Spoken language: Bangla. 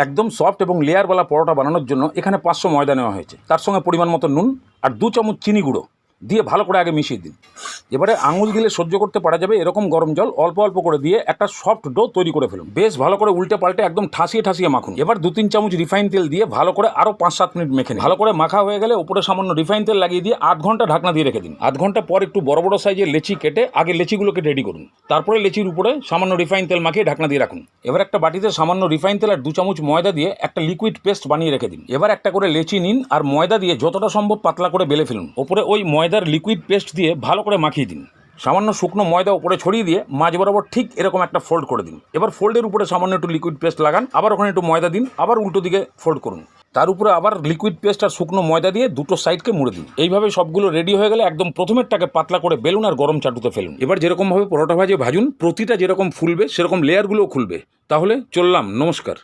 একদম সফট এবং লেয়ারওয়ালা পরোটা বানানোর জন্য এখানে 500 ময়দা নেওয়া হয়েছে, তার সঙ্গে পরিমাণ মতো নুন আর 2 চামচ চিনি গুঁড়ো দিয়ে ভালো করে আগে মিশিয়ে দিন। এবারে আঙুল দিলে সহ্য করতে পারা যাবে এরকম গরম জল অল্প অল্প করে দিয়ে একটা সফট ডো তৈরি করে ফেলুন। বেশ ভালো করে উল্টে পাল্টে একদম ঠাসিয়ে ঠাসিয়ে মাখুন। এবার 2-3 চামচ রিফাইন তেল দিয়ে ভালো করে আরও 5-7 মিনিট মেখে নিন। ভালো করে মাখা হয়ে গেলে উপরে সামান্য রিফাইন তেল লাগিয়ে দিয়ে 8 ঘন্টা ঢাকনা দিয়ে রেখে দিন। 8 ঘন্টা পর একটু বড় বড় সাইজের লেচি কেটে আগে লেচিগুলোকে রেডি করুন, তারপরে লেচির উপরে সামান্য রিফাইন তেল মাখিয়ে ঢাকনা দিয়ে রাখুন। এবার একটা বাটিতে সামান্য রিফাইন তেল আর 2 চামচ ময়দা দিয়ে একটা লিকুইড পেস্ট বানিয়ে রেখে দিন। এবার একটা করে লেচি নিন আর ময়দা দিয়ে যতটা সম্ভব পাতলা করে বেলে ফেলুন। ওপরে ওই ময়দার লিকুইড পেস্ট দিয়ে ভালো করে মাখিয়ে দিন। সামান্য শুকনো ময়দা উপরে ছড়িয়ে দিয়ে মাঝ বরাবর ঠিক এরকম একটা ফোল্ড করে দিন। এবার ফোল্ডের উপরে সামান্য একটু লিকুইড পেস্ট লাগান, আবার ওখানে একটু ময়দা দিন, আবার উল্টো দিকে ফোল্ড করুন। তার উপরে আবার লিকুইড পেস্ট আর শুকনো ময়দা দিয়ে দুটো সাইডকে মুড়ে দিন। এইভাবে সবগুলো রেডি হয়ে গেলে একদম প্রথমেরটাকে পাতলা করে বেলুন আর গরম চাটুতে ফেলুন। এবার যেরকমভাবে পরোটা ভাজে ভাজুন, প্রতিটা যেরকম ফুলবে সেরকম লেয়ারগুলোও খুলবে। তাহলে চললাম, নমস্কার।